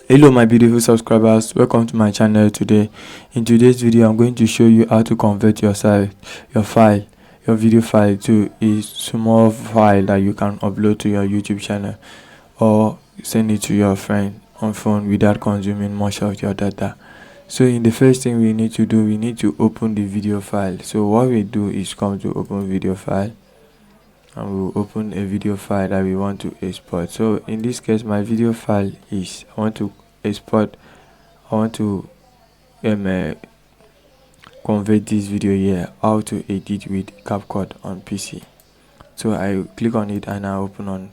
Hello my beautiful subscribers, welcome to my channel. Today in today's video I'm going to show you how to convert your video file to a small file that you can upload to your YouTube channel or send it to your friend on phone without consuming much of your data. So in the first thing we need to do, we need to open the video file. So what we do is come to open video file, and we'll open a video file that we want to export. So in this case my video file is I want to convert this video here, how to edit with CapCut on PC. So I click on it and I open on.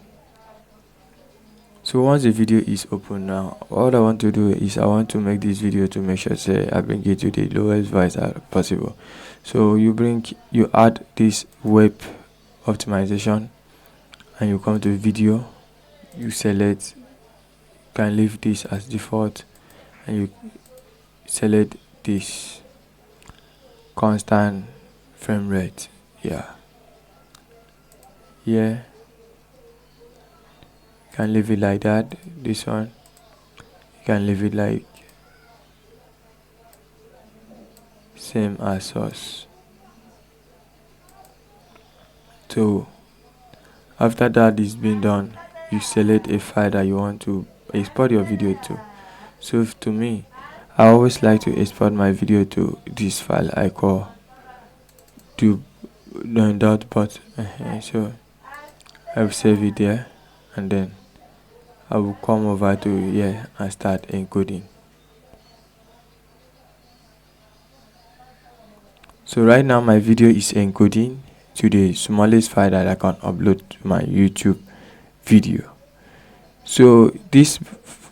So once the video is open, now all I want to do is I want to make this video to make sure I bring it to the lowest voice possible. So you add this web optimization and you come to video, you select, can leave this as default, and you select this constant frame rate. You can leave it like that. This one you can leave it like same as source. So after that is being done, you select a file that you want to export your video to. So to me, I always like to export my video to this file I call .but. So I will save it there, and then I will come over to here and start encoding. So right now my video is encoding to the smallest file that I can upload to my YouTube video. So this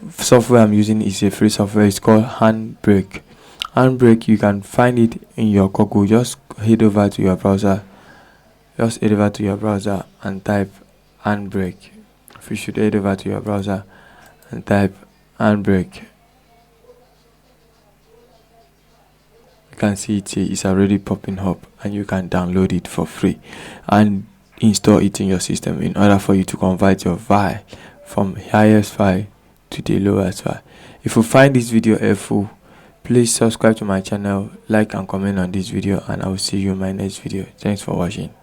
software I'm using is a free software. It's called Handbrake. You can find it in your Google. Just head over to your browser and type Handbrake. You should head over to your browser and type Handbrake. You can see it's already popping up, and you can download it for free and install it in your system in order for you to convert your file from highest file to the lowest file. If you find this video helpful, please subscribe to my channel, like and comment on this video, and I will see you in my next video. Thanks for watching.